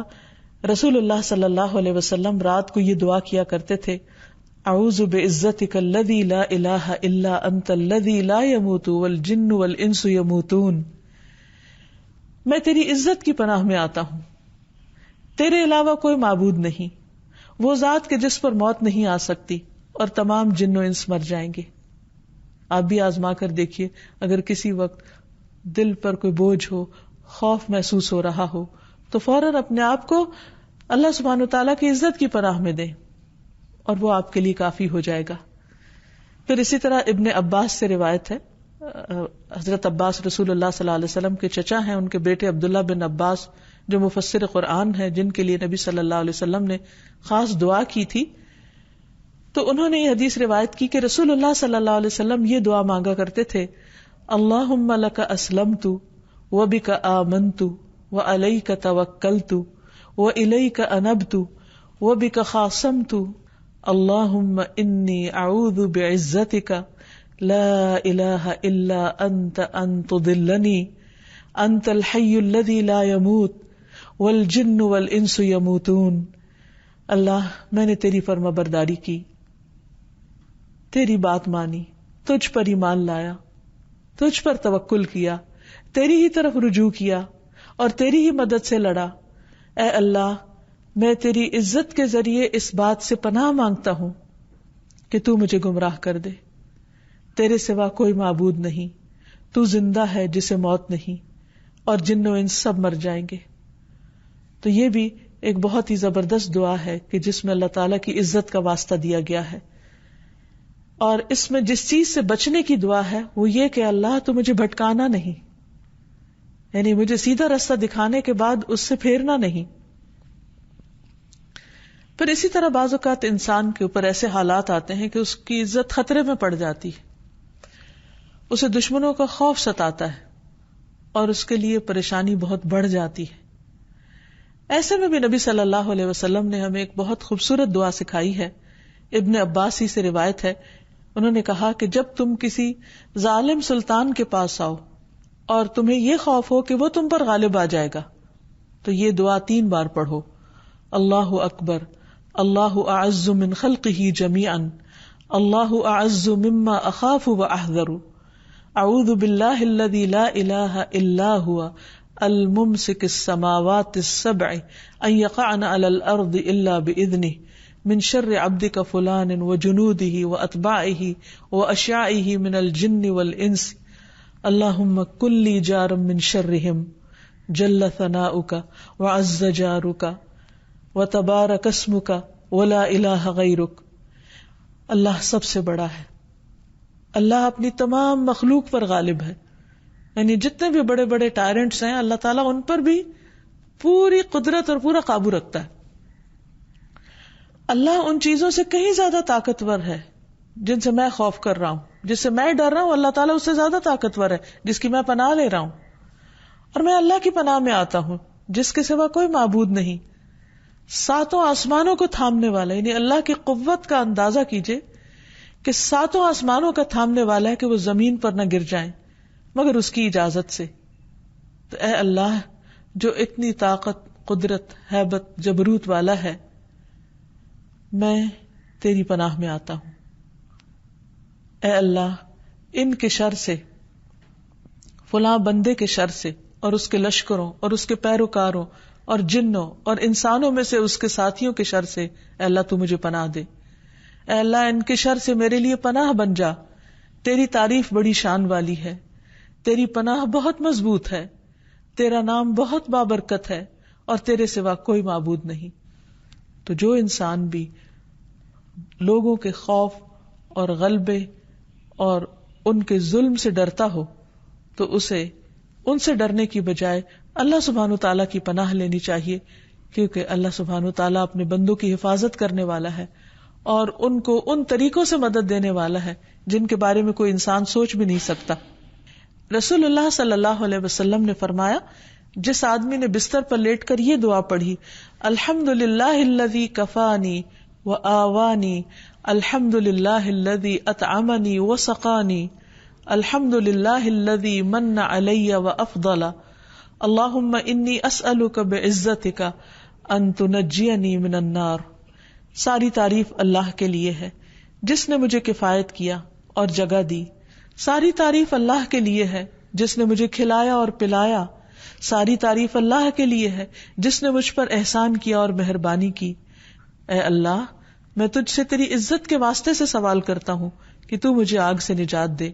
رسول اللہ صلی اللہ علیہ وسلم رات کو یہ دعا کیا کرتے تھے، اعوذ بعزتک الذی لا الہ الا انت الذی لا يموت والجن والانس يموتون۔ میں تیری عزت کی پناہ میں آتا ہوں، تیرے علاوہ کوئی معبود نہیں، وہ ذات کے جس پر موت نہیں آ سکتی، اور تمام جن و انس مر جائیں گے۔ آپ بھی آزما کر دیکھیے، اگر کسی وقت دل پر کوئی بوجھ ہو، خوف محسوس ہو رہا ہو، تو فوراً اپنے آپ کو اللہ سبحانہ وتعالیٰ کی عزت کی پناہ میں دیں، اور وہ آپ کے لیے کافی ہو جائے گا۔ پھر اسی طرح ابن عباس سے روایت ہے، حضرت عباس رسول اللہ صلی اللہ علیہ وسلم کے چچا ہیں، ان کے بیٹے عبداللہ بن عباس جو مفسر قرآن ہیں، جن کے لیے نبی صلی اللہ علیہ وسلم نے خاص دعا کی تھی، تو انہوں نے یہ حدیث روایت کی کہ رسول اللہ صلی اللہ علیہ وسلم یہ دعا مانگا کرتے تھے، اللہم لک اسلمت وبک آمنت وعلیک توکلت والیک انبت وبک خاصمت اللہم انی اعوذ بعزتک لا الہ الا انت ان تضلنی انت الحی الذی لا یموت والجن والانس یموتون۔ اللہ، میں نے تیری فرما برداری کی، تیری بات مانی، تجھ پر ایمان لایا، تجھ پر توکل کیا، تیری ہی طرف رجوع کیا، اور تیری ہی مدد سے لڑا. اے اللہ میں تیری عزت کے ذریعے اس بات سے پناہ مانگتا ہوں کہ تو مجھے گمراہ کر دے. تیرے سوا کوئی معبود نہیں، تو زندہ ہے جسے موت نہیں، اور جن و انس سب مر جائیں گے. تو یہ بھی ایک بہت ہی زبردست دعا ہے کہ جس میں اللہ تعالیٰ کی عزت کا واسطہ دیا گیا ہے. اور اس میں جس چیز سے بچنے کی دعا ہے وہ یہ کہ اللہ تو مجھے بھٹکانا نہیں، یعنی مجھے سیدھا راستہ دکھانے کے بعد اس سے پھیرنا نہیں. پھر اسی طرح بعض اوقات انسان کے اوپر ایسے حالات آتے ہیں کہ اس کی عزت خطرے میں پڑ جاتی ہے، اسے دشمنوں کا خوف ستاتا ہے اور اس کے لیے پریشانی بہت بڑھ جاتی ہے. ایسے میں بھی نبی صلی اللہ علیہ وسلم نے ہمیں ایک بہت خوبصورت دعا سکھائی ہے. ابن عباس ہی سے روایت ہے، انہوں نے کہا کہ جب تم کسی ظالم سلطان کے پاس آؤ اور تمہیں یہ خوف ہو کہ وہ تم پر غالب آ جائے گا تو یہ دعا 3 بار پڑھو. اللہ اکبر، اللہ اعز من خلقہ جمیعا، اللہ اعز مما اخاف واحذر، اعوذ باللہ الذی لا الہ الا هو الممسک السماوات السبع ان یقعن علی الارض الا باذنہ من شر عبدک فلان وجنودہ واتباعہ واشیاعہ من الجن والانس، اللہم کن لی جارا من شرہم جل ثناؤک وعز جارک وتبارک اسمک ولا الہ غیرک. اللہ سب سے بڑا ہے، اللہ اپنی تمام مخلوق پر غالب ہے، یعنی جتنے بھی بڑے بڑے ٹائرنٹس ہیں اللہ تعالیٰ ان پر بھی پوری قدرت اور پورا قابو رکھتا ہے. اللہ ان چیزوں سے کہیں زیادہ طاقتور ہے جن سے میں خوف کر رہا ہوں، جس سے میں ڈر رہا ہوں، اللہ تعالیٰ اس سے زیادہ طاقتور ہے جس کی میں پناہ لے رہا ہوں. اور میں اللہ کی پناہ میں آتا ہوں جس کے سوا کوئی معبود نہیں، 7 آسمانوں کو تھامنے والا. یعنی اللہ کی قوت کا اندازہ کیجئے کہ 7 آسمانوں کا تھامنے والا ہے کہ وہ زمین پر نہ گر جائیں مگر اس کی اجازت سے. تو اے اللہ جو اتنی طاقت، قدرت، ہیبت، جبروت والا ہے، میں تیری پناہ میں آتا ہوں. اے اللہ ان کے شر سے، فلاں بندے کے شر سے اور اس کے لشکروں اور اس کے پیروکاروں اور جنوں اور انسانوں میں سے اس کے ساتھیوں کے شر سے اے اللہ تو مجھے پناہ دے. اے اللہ ان کے شر سے میرے لیے پناہ بن جا. تیری تعریف بڑی شان والی ہے، تیری پناہ بہت مضبوط ہے، تیرا نام بہت بابرکت ہے اور تیرے سوا کوئی معبود نہیں. تو جو انسان بھی لوگوں کے خوف اور غلبے اور ان کے ظلم سے ڈرتا ہو تو اسے ان سے ڈرنے کی بجائے اللہ سبحانہ وتعالیٰ کی پناہ لینی چاہیے، کیونکہ اللہ سبحانہ وتعالیٰ اپنے بندوں کی حفاظت کرنے والا ہے اور ان کو ان طریقوں سے مدد دینے والا ہے جن کے بارے میں کوئی انسان سوچ بھی نہیں سکتا. رسول اللہ صلی اللہ علیہ وسلم نے فرمایا جس آدمی نے بستر پر لیٹ کر یہ دعا پڑھی، الحمد للہ الذی کفانی وآوانی، الحمد للہ الذی اطعمنی وسقانی، الحمد للہ الذی من علی وافضل، اللہم انی اسألک بعزتک ان تنجینی من النار. ساری تعریف اللہ کے لیے ہے جس نے مجھے کفایت کیا اور جگہ دی. ساری تعریف اللہ کے لیے ہے جس نے مجھے کھلایا اور پلایا. ساری تعریف اللہ کے لیے ہے جس نے مجھ پر احسان کیا اور مہربانی کی. اے اللہ میں تجھ سے تیری عزت کے واسطے سے سوال کرتا ہوں کہ تو مجھے آگ سے نجات دے.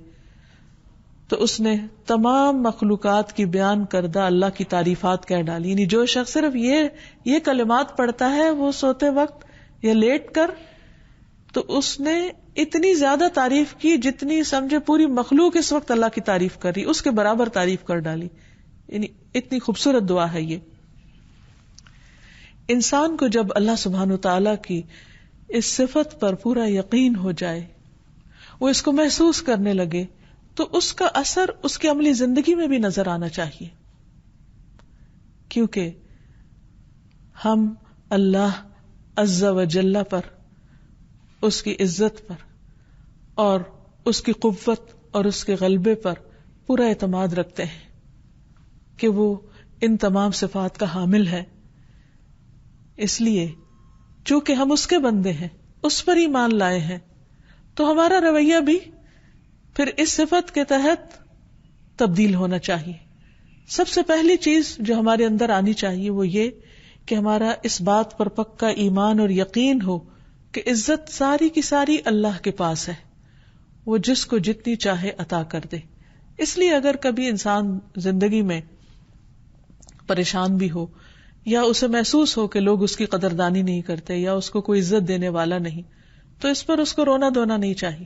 تو اس نے تمام مخلوقات کی بیان کردہ اللہ کی تعریفات کہہ ڈالی. یعنی جو شخص صرف یہ کلمات پڑھتا ہے وہ سوتے وقت یا لیٹ کر، تو اس نے اتنی زیادہ تعریف کی جتنی سمجھے پوری مخلوق اس وقت اللہ کی تعریف کر رہی، اس کے برابر تعریف کر ڈالی. یعنی اتنی خوبصورت دعا ہے یہ. انسان کو جب اللہ سبحانہ تعالیٰ کی اس صفت پر پورا یقین ہو جائے، وہ اس کو محسوس کرنے لگے، تو اس کا اثر اس کی عملی زندگی میں بھی نظر آنا چاہیے. کیونکہ ہم اللہ عز و جل پر، اس کی عزت پر اور اس کی قوت اور اس کے غلبے پر پورا اعتماد رکھتے ہیں کہ وہ ان تمام صفات کا حامل ہے. اس لیے چونکہ ہم اس کے بندے ہیں، اس پر ایمان لائے ہیں، تو ہمارا رویہ بھی پھر اس صفت کے تحت تبدیل ہونا چاہیے. سب سے پہلی چیز جو ہمارے اندر آنی چاہیے وہ یہ کہ ہمارا اس بات پر پکا ایمان اور یقین ہو کہ عزت ساری کی ساری اللہ کے پاس ہے، وہ جس کو جتنی چاہے عطا کر دے. اس لیے اگر کبھی انسان زندگی میں پریشان بھی ہو یا اسے محسوس ہو کہ لوگ اس کی قدردانی نہیں کرتے یا اس کو کوئی عزت دینے والا نہیں، تو اس پر اس کو رونا دھونا نہیں چاہیے.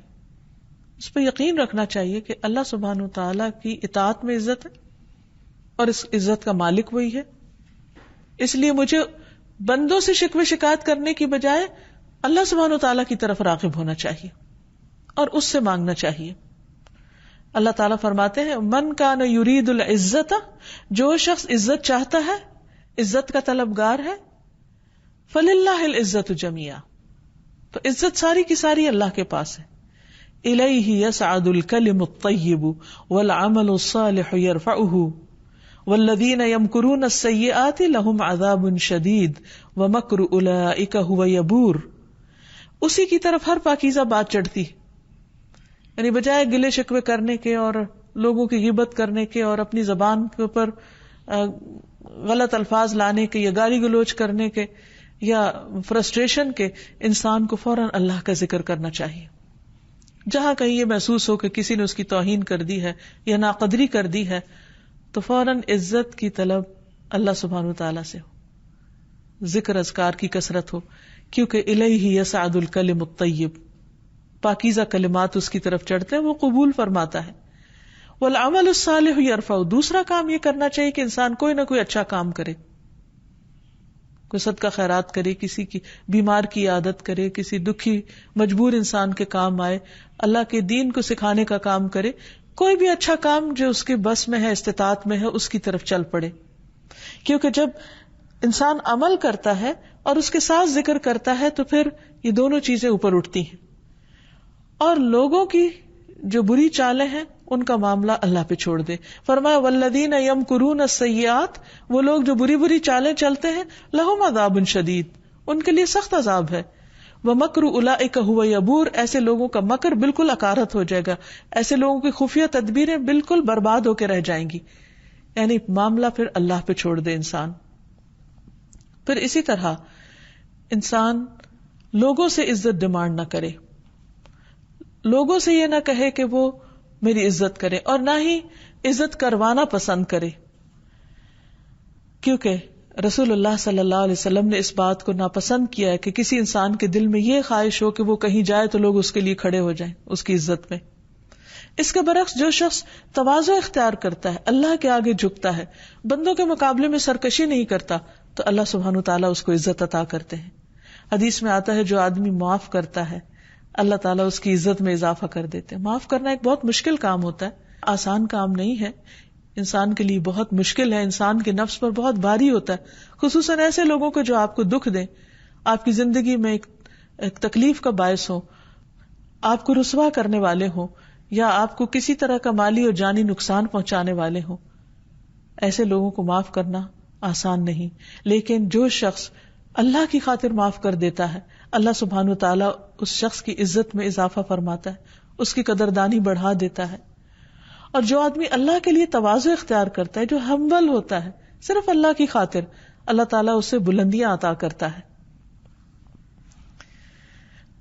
اس پہ یقین رکھنا چاہیے کہ اللہ سبحانہ و تعالیٰ کی اطاعت میں عزت ہے اور اس عزت کا مالک وہی ہے. اس لیے مجھے بندوں سے شکوے شکایت کرنے کی بجائے اللہ سبحانہ و تعالیٰ کی طرف راغب ہونا چاہیے اور اس سے مانگنا چاہیے. اللہ تعالیٰ فرماتے ہیں من کان یرید العزت، جو شخص عزت چاہتا ہے، عزت کا طلبگار ہے، فللہ العزت جمیعا، تو عزت ساری کی ساری اللہ کے پاس ہے. الیہ یصعد الکلم الطیب والعمل الصالح یرفعہ والذین یمکرون السیئات لہم عذاب شدید ومکر اولئک ھو یبور. اسی کی طرف ہر پاکیزہ بات چڑھتی، یعنی بجائے گلے شکوے کرنے کے اور لوگوں کی غیبت کرنے کے اور اپنی زبان کے اوپر غلط الفاظ لانے کے یا گالی گلوچ کرنے کے یا فرسٹریشن کے، انسان کو فوراً اللہ کا ذکر کرنا چاہیے. جہاں کہیں یہ محسوس ہو کہ کسی نے اس کی توہین کر دی ہے یا ناقدری کر دی ہے تو فوراً عزت کی طلب اللہ سبحانہ وتعالیٰ سے ہو، ذکر اذکار کی کثرت ہو، کیونکہ الیہ یصعد الکلم الطیب، پاکیزہ کلمات اس کی طرف چڑھتے ہیں، وہ قبول فرماتا ہے. والعمل الصالح یرفع، دوسرا کام یہ کرنا چاہیے کہ انسان کوئی نہ کوئی اچھا کام کرے، کوئی صدقہ خیرات کرے، کسی کی بیمار کی عادت کرے، کسی دکھی مجبور انسان کے کام آئے، اللہ کے دین کو سکھانے کا کام کرے، کوئی بھی اچھا کام جو اس کے بس میں ہے، استطاعت میں ہے، اس کی طرف چل پڑے. کیونکہ جب انسان عمل کرتا ہے اور اس کے ساتھ ذکر کرتا ہے تو پھر یہ دونوں چیزیں اوپر اٹھتی ہیں. اور لوگوں کی جو بری چالیں ہیں ان کا معاملہ اللہ پہ چھوڑ دے. فرمایا والذین یمکرون السیئات، وہ لوگ جو بری بری چالیں چلتے ہیں، لہم عذاب شدید، ان کے لیے سخت عذاب ہے. ومکر اولئک ھو یبور، ایسے لوگوں کا مکر بالکل اکارت ہو جائے گا، ایسے لوگوں کی خفیہ تدبیریں بالکل برباد ہو کے رہ جائیں گی. یعنی معاملہ پھر اللہ پہ چھوڑ دے انسان. پھر اسی طرح انسان لوگوں سے عزت ڈیمانڈ نہ کرے، لوگوں سے یہ نہ کہے کہ وہ میری عزت کرے، اور نہ ہی عزت کروانا پسند کرے، کیونکہ رسول اللہ صلی اللہ علیہ وسلم نے اس بات کو ناپسند کیا ہے کہ کسی انسان کے دل میں یہ خواہش ہو کہ وہ کہیں جائے تو لوگ اس کے لیے کھڑے ہو جائیں اس کی عزت میں. اس کے برعکس جو شخص تواضع اختیار کرتا ہے، اللہ کے آگے جھکتا ہے، بندوں کے مقابلے میں سرکشی نہیں کرتا، تو اللہ سبحانہ وتعالیٰ اس کو عزت عطا کرتے ہیں. حدیث میں آتا ہے جو آدمی معاف کرتا ہے اللہ تعالیٰ اس کی عزت میں اضافہ کر دیتے ہیں. معاف کرنا ایک بہت مشکل کام ہوتا ہے، آسان کام نہیں ہے، انسان کے لیے بہت مشکل ہے، انسان کے نفس پر بہت بھاری ہوتا ہے، خصوصاً ایسے لوگوں کو جو آپ کو دکھ دیں، آپ کی زندگی میں ایک تکلیف کا باعث ہو، آپ کو رسوا کرنے والے ہوں یا آپ کو کسی طرح کا مالی اور جانی نقصان پہنچانے والے ہوں. ایسے لوگوں کو معاف کرنا آسان نہیں، لیکن جو شخص اللہ کی خاطر معاف کر دیتا ہے، اللہ سبحانہ وتعالیٰ اس شخص کی عزت میں اضافہ فرماتا ہے، اس کی قدردانی بڑھا دیتا ہے. اور جو آدمی اللہ کے لیے تواضع اختیار کرتا ہے، جو ہمبل ہوتا ہے صرف اللہ کی خاطر، اللہ تعالیٰ اسے بلندیاں عطا کرتا ہے.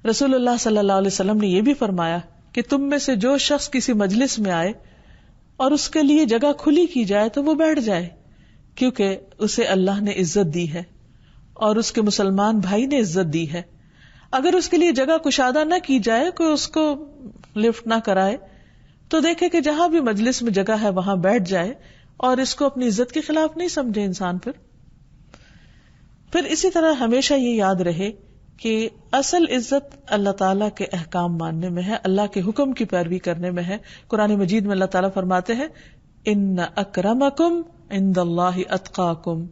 رسول اللہ صلی اللہ علیہ وسلم نے یہ بھی فرمایا کہ تم میں سے جو شخص کسی مجلس میں آئے اور اس کے لیے جگہ کھلی کی جائے تو وہ بیٹھ جائے، کیونکہ اسے اللہ نے عزت دی ہے اور اس کے مسلمان بھائی نے عزت دی ہے. اگر اس کے لیے جگہ کشادہ نہ کی جائے، کوئی اس کو لفٹ نہ کرائے، تو دیکھے کہ جہاں بھی مجلس میں جگہ ہے وہاں بیٹھ جائے اور اس کو اپنی عزت کے خلاف نہیں سمجھے انسان. پھر اسی طرح ہمیشہ یہ یاد رہے کہ اصل عزت اللہ تعالیٰ کے احکام ماننے میں ہے، اللہ کے حکم کی پیروی کرنے میں ہے. قرآن مجید میں اللہ تعالیٰ فرماتے ہیں ان اکرمکم عند اللہ اتقاکم،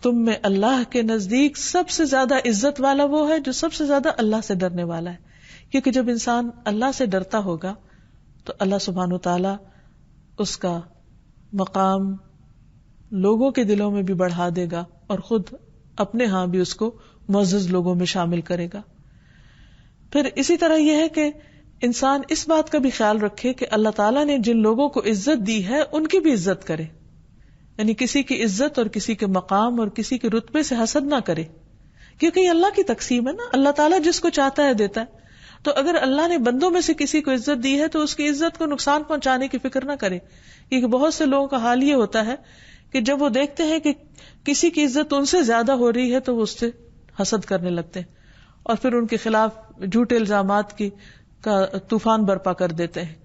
تم میں اللہ کے نزدیک سب سے زیادہ عزت والا وہ ہے جو سب سے زیادہ اللہ سے ڈرنے والا ہے. کیونکہ جب انسان اللہ سے ڈرتا ہوگا تو اللہ سبحانہ وتعالیٰ اس کا مقام لوگوں کے دلوں میں بھی بڑھا دے گا اور خود اپنے ہاں بھی اس کو معزز لوگوں میں شامل کرے گا. پھر اسی طرح یہ ہے کہ انسان اس بات کا بھی خیال رکھے کہ اللہ تعالیٰ نے جن لوگوں کو عزت دی ہے ان کی بھی عزت کرے. یعنی کسی کی عزت اور کسی کے مقام اور کسی کے رتبے سے حسد نہ کرے، کیونکہ یہ اللہ کی تقسیم ہے نا، اللہ تعالیٰ جس کو چاہتا ہے دیتا ہے. تو اگر اللہ نے بندوں میں سے کسی کو عزت دی ہے تو اس کی عزت کو نقصان پہنچانے کی فکر نہ کرے، کیونکہ بہت سے لوگوں کا حال یہ ہوتا ہے کہ جب وہ دیکھتے ہیں کہ کسی کی عزت ان سے زیادہ ہو رہی ہے تو وہ اس سے حسد کرنے لگتے ہیں اور پھر ان کے خلاف جھوٹے الزامات کا طوفان برپا کر دیتے ہیں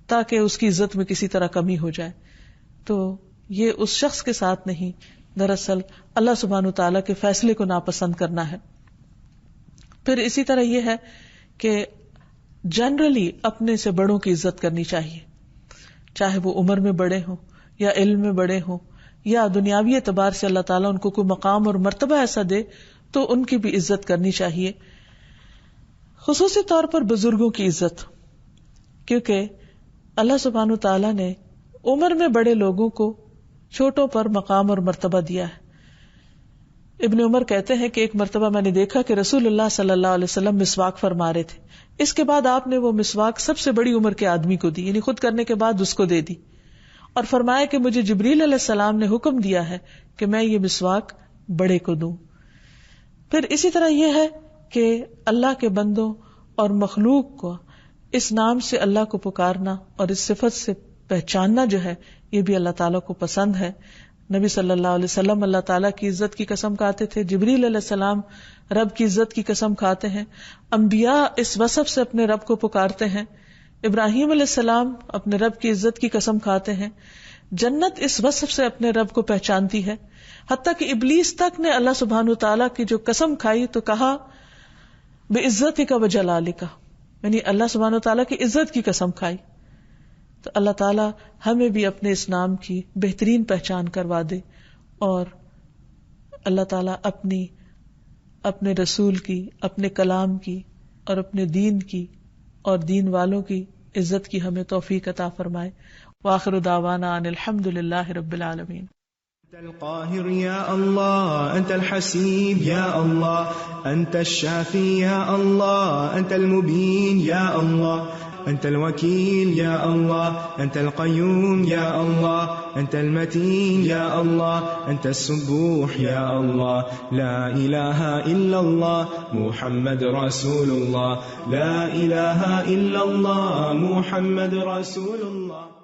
تاکہ اس کی عزت میں کسی طرح کمی ہو جائے. تو یہ اس شخص کے ساتھ نہیں، دراصل اللہ سبحانہ وتعالیٰ کے فیصلے کو ناپسند کرنا ہے. پھر اسی طرح یہ ہے کہ جنرلی اپنے سے بڑوں کی عزت کرنی چاہیے، چاہے وہ عمر میں بڑے ہوں یا علم میں بڑے ہوں یا دنیاوی اعتبار سے اللہ تعالیٰ ان کو کوئی مقام اور مرتبہ ایسا دے تو ان کی بھی عزت کرنی چاہیے. خصوصی طور پر بزرگوں کی عزت، کیونکہ اللہ سبحانہ تعالیٰ نے عمر میں بڑے لوگوں کو چھوٹوں پر مقام اور مرتبہ دیا ہے. ابن عمر کہتے ہیں کہ ایک مرتبہ میں نے دیکھا کہ رسول اللہ صلی اللہ علیہ وسلم مسواک فرما رہے تھے. اس کے بعد آپ نے وہ مسواک سب سے بڑی عمر کے آدمی کو دی، یعنی خود کرنے کے بعد اس کو دے دی اور فرمایا کہ مجھے جبریل علیہ السلام نے حکم دیا ہے کہ میں یہ مسواک بڑے کو دوں. پھر اسی طرح یہ ہے کہ اللہ کے بندوں اور مخلوق کو اس نام سے اللہ کو پکارنا اور اس صفت سے پہچاننا جو ہے یہ بھی اللہ تعالیٰ کو پسند ہے. نبی صلی اللہ علیہ وسلم اللہ تعالیٰ کی عزت کی قسم کھاتے تھے، جبریل علیہ السلام رب کی عزت کی قسم کھاتے ہیں، انبیاء اس وصف سے اپنے رب کو پکارتے ہیں، ابراہیم علیہ السلام اپنے رب کی عزت کی قسم کھاتے ہیں، جنت اس وصف سے اپنے رب کو پہچانتی ہے. حتیٰ کہ ابلیس تک نے اللہ سبحانہ تعالیٰ کی جو قسم کھائی تو کہا بعزتک وجلالک، یعنی اللہ سبحانہ تعالیٰ کی عزت کی قسم کھائی. تو اللہ تعالیٰ ہمیں بھی اپنے اس نام کی بہترین پہچان کروا دے اور اللہ تعالیٰ اپنے رسول کی، اپنے کلام کی اور اپنے دین کی اور دین والوں کی عزت کی ہمیں توفیق عطا فرمائے. وآخر دعوانا ان الحمد للہ رب العالمین. أنت القاهر يا الله، أنت الحسيب يا الله، أنت الشافي يا الله، أنت المبين يا الله، أنت الوكيل يا الله، أنت القيوم يا الله، أنت المتين يا الله، أنت السبوح يا الله. لا إله إلا الله محمد رسول الله، لا إله إلا الله محمد رسول الله.